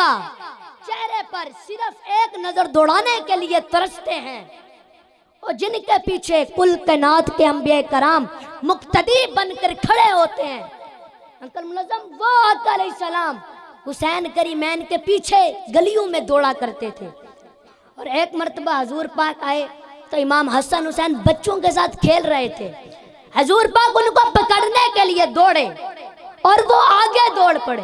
का चेहरे पर सिर्फ एक नजर दौड़ाने के लिए तरसते हैं, और जिनके पीछे कुल कायनात के अंबिया कराम मुक्तदी बनकर खड़े होते हैं। अंकल मुलज़्ज़म वो आका अलैहिस्सलाम हुसैन करीमैन के पीछे गलियों में दौड़ा करते थे। और एक मर्तबा हजूर पाक आए तो इमाम हसन हुसैन बच्चों के साथ खेल रहे थे। हजूर पाक उनको पकड़ने के लिए दौड़े और वो आगे दौड़ पड़े।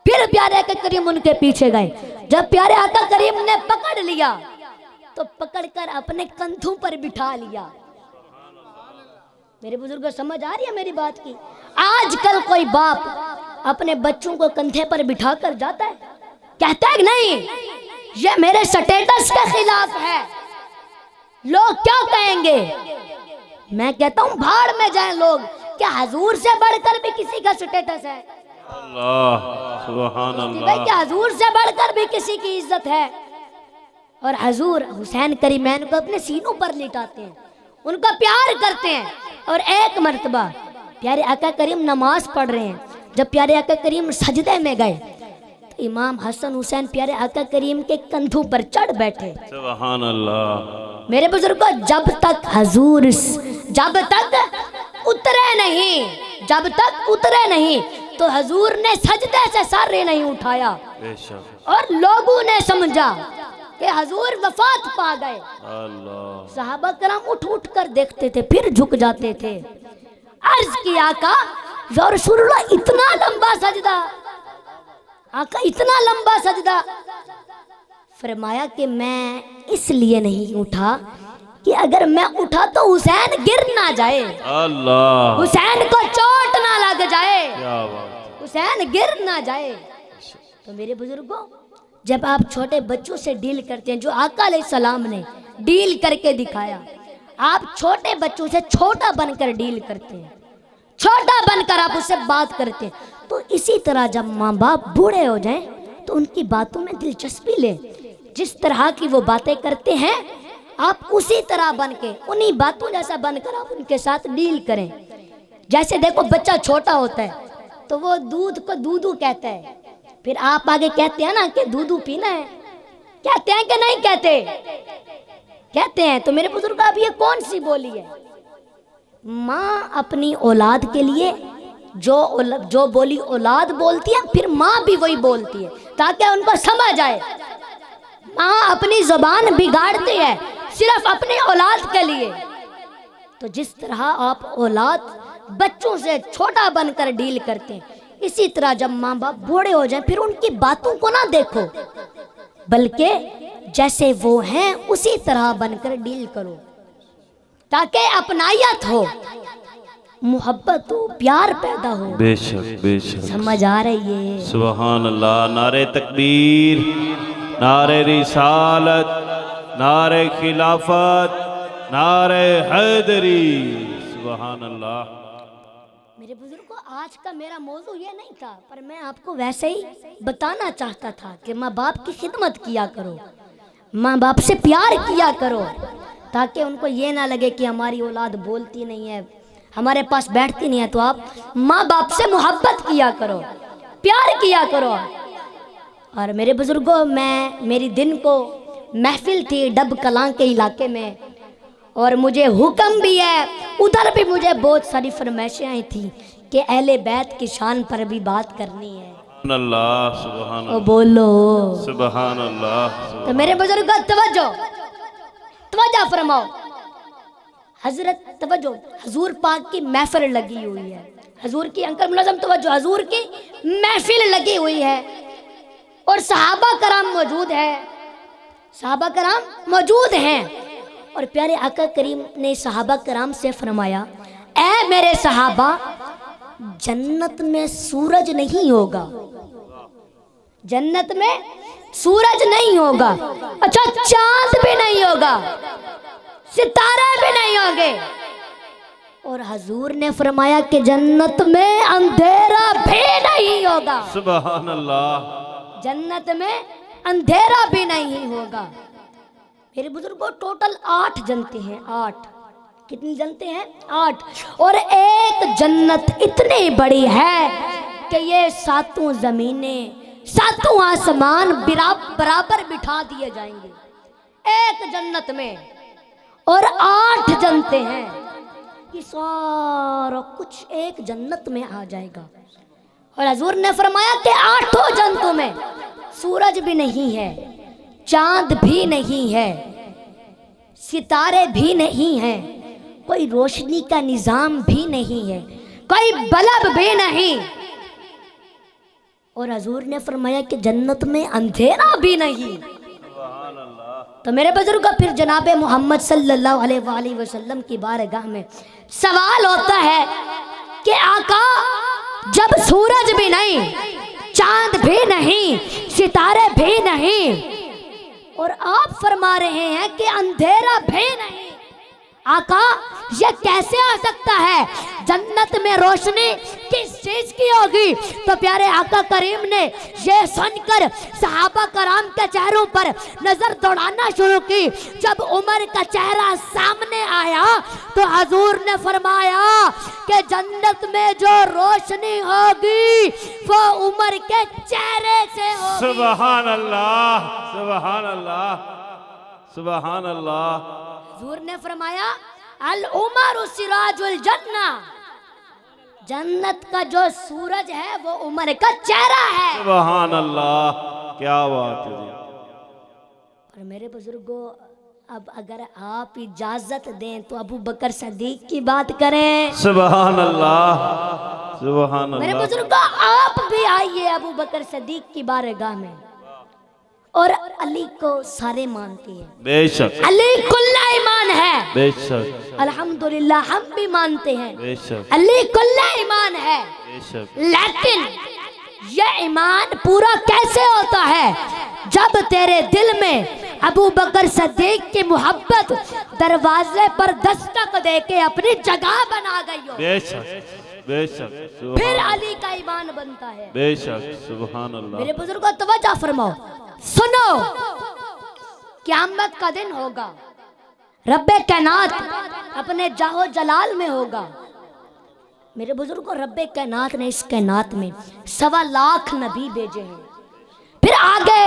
फिर प्यारे आका करीम उनके पीछे गए। जब प्यारे आका करीम ने पकड़ लिया तो पकड़कर अपने कंधों पर बिठा लिया। मेरे बुजुर्गों समझ आ रही है मेरी बात की? आजकल कोई बाप अपने बच्चों को कंधे पर बिठाकर जाता है? कहता है नहीं, ये मेरे स्टेटस के खिलाफ है, लोग क्या कहेंगे। मैं कहता हूँ भाड़ में जाएं लोग, क्या हजूर से बढ़कर भी किसी का स्टेटस है? अल्लाह सुभान अल्लाह। भाई क्या हजूर से बढ़कर भी किसी की इज्जत है? और हजूर हुसैन करीमैन को अपने सीनों पर लिटाते हैं, उनका प्यार करते हैं। और एक मर्तबा प्यारे आका करीम नमाज पढ़ रहे हैं, जब प्यारे आका करीम सजदे में गए तो इमाम हसन हुसैन प्यारे आका करीम के कंधों पर चढ़ बैठे। सुभान अल्लाह। मेरे बुजुर्गों, जब तक हजूर जब तक उतरे नहीं तो हजूर ने सजदे से सर नहीं उठाया। बेशक। और लोगों ने समझा कि हजूर वफात पा गए। अल्लाह। सहाबा कराम उठ उठ कर देखते थे, फिर झुक जाते थे। अर्ज किया आका या रसूलुल्लाह, इतना लंबा सजदा, आका इतना लंबा सजदा। फरमाया कि मैं इसलिए नहीं उठा कि अगर मैं उठा तो हुसैन गिर ना जाए, अल्लाह, हुसैन को चोट ना लग जाए, क्या बात। हुसैन गिर ना जाए। तो मेरे बुजुर्गों, जब आप छोटे बच्चों से डील करते हैं, जो आका अलैहिस्सलाम ने डील करके दिखाया, आप छोटे बच्चों से छोटा बनकर डील करते हैं, छोटा बनकर आप उससे बात करते हैं। तो इसी तरह जब माँ बाप बूढ़े हो जाएं तो उनकी बातों में दिलचस्पी लें। जिस तरह की वो बातें करते हैं, आप उसी तरह बन के, उन्हीं बातों जैसा बनकर आप उनके साथ डील करें। जैसे देखो, बच्चा छोटा होता है तो वो दूध को दूधू कहता है, फिर आप आगे कहते हैं ना कि दूधू पीना है, कहते हैं कि नहीं कहते? कहते हैं। तो मेरे बुजुर्ग, अब ये कौन सी बोली है? माँ अपनी औलाद के लिए जो बोली औलाद बोलती है, फिर माँ भी वही बोलती है ताकि उनको समझ आए। माँ अपनी जुबान बिगाड़ती है सिर्फ अपनी औलाद के लिए। तो जिस तरह आप औलाद बच्चों से छोटा बनकर डील करते हैं, इसी तरह जब माँ बाप बूढ़े हो जाएं, फिर उनकी बातों को ना देखो, बल्कि जैसे वो हैं उसी तरह बनकर डील करो, ताकि अपनायत हो, मोहब्बत हो, प्यार पैदा हो। बेशक बेशक। समझ आ रही है? सुभान अल्लाह। नारे तकबीर, नारे रिसालत, नारे खिलाफत, नारे हैदरी। सुभान अल्लाह। मेरे बुजुर्गों, आज का मेरा मौजू ये नहीं था, पर मैं आपको वैसे ही बताना चाहता था कि माँ बाप की खिदमत किया करो, माँ बाप से प्यार किया करो, ताकि उनको ये ना लगे कि हमारी औलाद बोलती नहीं है, हमारे पास बैठती नहीं है। तो आप माँ बाप से मोहब्बत किया करो, प्यार किया करो। और मेरे बुजुर्गों, मेरी दिन को महफिल थी डब कलां के इलाके में, और मुझे हुक्म भी है, उधर भी मुझे बहुत सारी फरमाइशें आई थी कि अहले बैत की शान पर भी बात करनी है। सुभान अल्लाह। सुभान ओ बोलो सुभान अल्लाह। तो मेरे बुजुर्ग तवज्जो फरमाओ। हजरत तवज्जो, हजूर पाक की महफिल लगी हुई है, हजूर की, अंकल मुलाज़म तवज्जो, हजूर की महफिल लगी हुई है और सहाबा कराम मौजूद है, सहाबा कराम मौजूद हैं। और प्यारे आका करीम ने सहाबा कराम से फरमाया, ऐ मेरे सहाबा, जन्नत में सूरज नहीं होगा, जन्नत में सूरज नहीं होगा, अच्छा चांद भी नहीं होगा, सितारे भी नहीं होंगे। और हजूर ने फरमाया कि जन्नत में अंधेरा भी नहीं होगा। सुभान अल्लाह। जन्नत में अंधेरा भी नहीं होगा। मेरे बुजुर्गों, टोटल 8 जनते हैं, 8। कितनी जनते हैं? 8। और एक जन्नत इतनी बड़ी है कि ये 7 जमीनें सातों आसमान बराबर बिठा दिए जाएंगे एक जन्नत में, और 8 जनते हैं कि सारा कुछ एक जन्नत में आ जाएगा। और हजूर ने फरमाया कि 8 जंतु में सूरज भी नहीं है, चांद भी नहीं है, सितारे भी नहीं हैं, कोई रोशनी का निजाम भी नहीं है, कोई बल्ब भी नहीं। और हजूर ने फरमाया कि जन्नत में अंधेरा भी नहीं। तो मेरे बुजुर्ग, फिर जनाब मोहम्मद सल्लल्लाहु अलैहि वसल्लम की बारगाह में सवाल होता है कि आका, जब सूरज भी नहीं, चांद भी नहीं, सितारे भी नहीं, और आप फरमा रहे हैं कि अंधेरा भी नहीं, आका ये कैसे आ सकता है? जन्नत में रोशनी किस चीज की होगी? तो प्यारे आका करीम ने ये सुनकर सहाबा कराम के चेहरों पर नजर दौड़ाना शुरू की। जब उमर का चेहरा सामने आया तो हजूर ने फरमाया कि जन्नत में जो रोशनी होगी वो उमर के चेहरे से होगी। सुभान अल्लाह, सुभान अल्लाह, सुभान अल्लाह। हजूर ने फरमाया अल उमर सिराजुल जन्ना, जन्नत का जो सूरज है वो उमर का चेहरा है। सुभान अल्लाह, क्या बात है। और मेरे बुजुर्गों, अब अगर आप इजाजत दें तो अबू बकर सदीक की बात करें। सुभान अल्लाह, सुभान अल्लाह। मेरे बुजुर्गों, आप भी आइए अबू बकर सदीक की बारगाह में। और अली को सारे मानते हैं, बेशक, अली कुल्ला ईमान है, बेशक, अल्हम्दुलिल्लाह हम भी मानते हैं, बेशक, अली कुल्ला ईमान है। बेशक। लेकिन यह ईमान पूरा कैसे होता है? जब तेरे दिल में अबू बकर सद्दीक की मोहब्बत दरवाजे पर दस्तक देके अपनी जगह बना गई हो, बेशक, बेशक, फिर अली का ईमान बनता है। बेशक, सुभान अल्लाह। मेरे बुजुर्गों, तवज्जो फरमाओ, सुनो, क़यामत का दिन होगा, रब्बे कायनात अपने जाहो जलाल में होगा। मेरे बुजुर्गों, रब्बे कायनात ने इस कायनात में 1.25 लाख नबी भेजे हैं। फिर आगे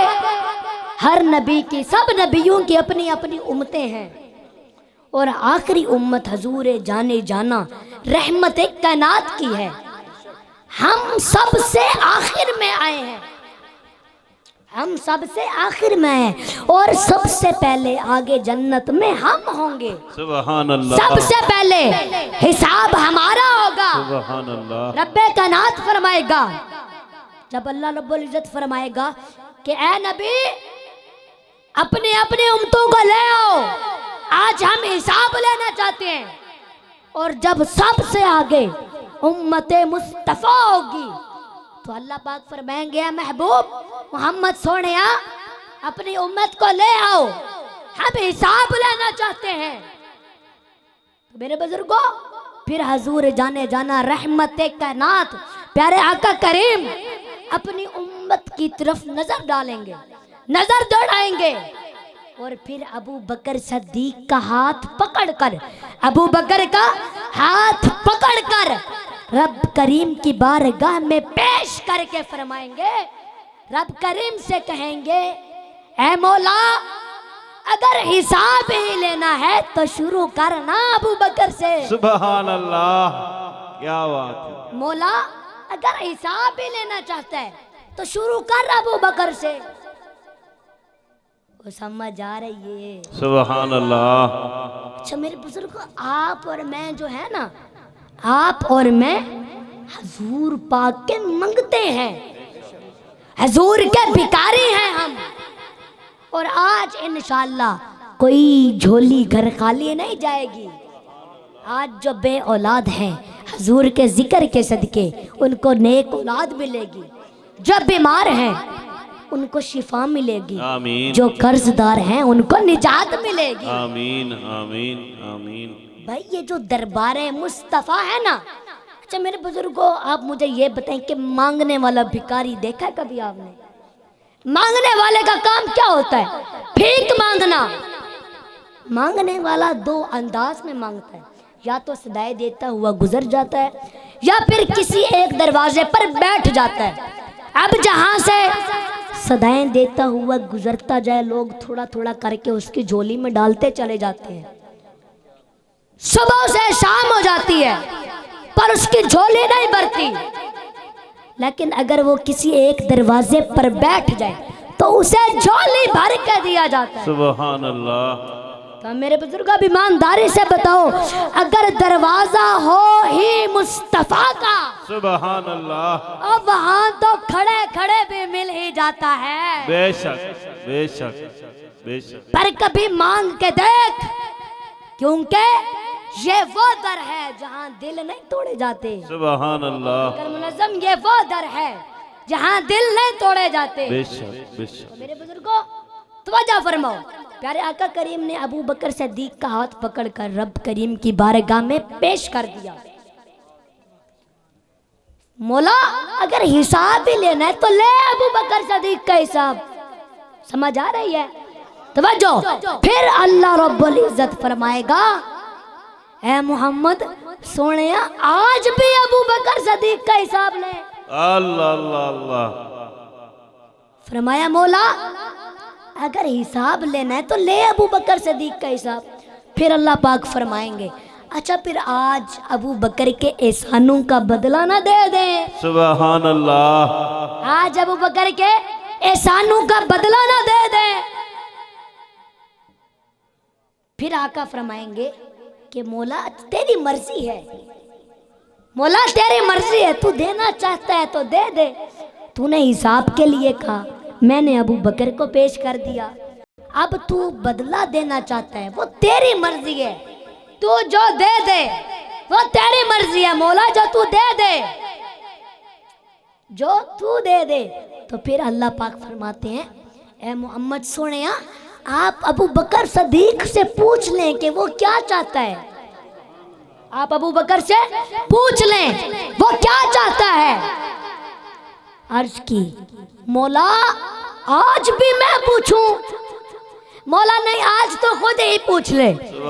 हर नबी की, सब नबियों की अपनी अपनी उम्मतें हैं, और आखिरी उम्मत हजूर जाने जाना रहमत कायनात की है। हम सबसे आखिर में आए हैं, हम सबसे आखिर में हैं, और सबसे पहले आगे जन्नत में हम होंगे। सुभान अल्लाह। सबसे पहले हिसाब हमारा होगा। सुभान अल्लाह। रब्बे कायनात फरमाएगा, जब अल्लाह रब्बुल इज्जत फरमाएगा कि ए नबी अपने अपने उम्मतों को ले आओ, आज हम हिसाब लेना चाहते हैं। और जब सबसे आगे उम्मते मुस्तफा होगी तो अल्लाह पाक फरमाएंगे, महबूब मोहम्मद सोनिया अपनी उम्मत को ले आओ, हम हिसाब लेना चाहते हैं। तो मेरे बुजुर्गों, फिर हजूर जाने जाना रहमत कायनात प्यारे आका करीम अपनी उम्मत की तरफ नजर डालेंगे, नजर दौड़ाएंगे, और फिर अबू बकर सद्दीक का हाथ पकड़कर, अबू बकर का हाथ पकड़कर रब करीम की बारगाह में पेश करके फरमाएंगे, रब करीम से कहेंगे, ऐ मौला अगर हिसाब ही लेना है तो शुरू करना अबू बकर से। सुभान अल्लाह, क्या बात है। मौला अगर हिसाब ही लेना चाहता है तो शुरू कर अबू बकर से। वो समझ आ रही है? सुभान अल्लाह। अच्छा मेरे बुजुर्ग, आप और मैं जो है ना, आप और मैं हजूर पाक के मंगते हैं, हजूर के भिखारी हैं हम। और आज इंशाअल्लाह कोई झोली घर खाली नहीं जाएगी। आज जो बे औलाद हैं हजूर के जिक्र के सदके उनको नेक औलाद मिलेगी, जो बीमार हैं उनको शिफा मिलेगी, आमीन। जो कर्जदार हैं उनको निजात मिलेगी, आमीन, आमीन, आमीन। भाई ये जो दरबार मुस्तफ़ा है ना। अच्छा मेरे बुजुर्गों, आप मुझे ये बताएं कि मांगने वाला भिखारी देखा है कभी आपने? मांगने वाले का काम क्या होता है? भीख मांगना। मांगने वाला दो अंदाज में मांगता है, या तो सदाई देता हुआ गुजर जाता है, या फिर किसी एक दरवाजे पर बैठ जाता है। अब जहां से सदाएं देता हुआ गुजरता जाए, लोग थोड़ा थोड़ा करके उसकी झोली में डालते चले जाते हैं। सुबह से शाम हो जाती है पर उसकी झोली नहीं भरती। लेकिन अगर वो किसी एक दरवाजे पर बैठ जाए तो उसे झोली भर के दिया जाता है। सुभान अल्लाह। तो मेरे बुजुर्ग अब ईमानदारी से बताओ, अगर दरवाजा हो ही मुस्तफा का, सुभान अल्लाह, अब वहां तो खड़े खड़े भी मिल ही जाता है। बेशक बेशक बेशक। पर कभी मांग के देख, क्योंकि ये वो दर है जहां दिल नहीं तोड़े जाते। सुभान अल्लाह। अगर मुनज़्ज़म ये वो दर है जहां दिल नहीं तोड़े जाते। बेशक बेशक। तो मेरे बुजुर्गों तवज्जो फरमाओ, प्यारे आका करीम ने अबू बकर सिद्दीक का हाथ पकड़कर रब करीम की बारगाह में पेश कर दिया। मौला अगर हिसाब भी लेना है तो ले अबू बकर सिद्दीक का हिसाब। समझ आ रही है? तवज्जो। फिर अल्लाह रब्बुल इज्जत फरमाएगा, ऐ मोहम्मद सोने आज भी अबू बकर सिद्दीक का हिसाब ले। अल्लाह अल्लाह अल्लाह। फरमाया मौला अगर हिसाब लेना है तो ले अबू बकर सिद्दीक का हिसाब। फिर अल्लाह पाक फरमाएंगे, अच्छा फिर आज अबू बकर के एहसानों का बदला ना दे दें। सुभान अल्लाह। आज अबू बकर के एहसानों का बदला ना दे दें। फिर आका फरमाएंगे कि मौला तेरी मर्जी है, मौला तेरी मर्जी है, तू देना चाहता है तो दे दे। तूने हिसाब के लिए कहा, मैंने अबू बकर को पेश कर दिया। अब तू बदला देना चाहता है, वो तेरी मर्जी है। तू जो दे दे वो तेरी मर्जी है मौला, जो तू दे दे, जो तू दे दे। तो फिर अल्लाह पाक फरमाते हैं, ए मोहम्मद सुने, आप अबू बकर सिद्दीक से पूछ लें कि वो क्या चाहता है। आप अबू बकर से पूछ लें वो क्या चाहता है। अर्ज की, मौला आज भी मैं पूछूं? मौला नहीं, आज तो खुद ही पूछ ले।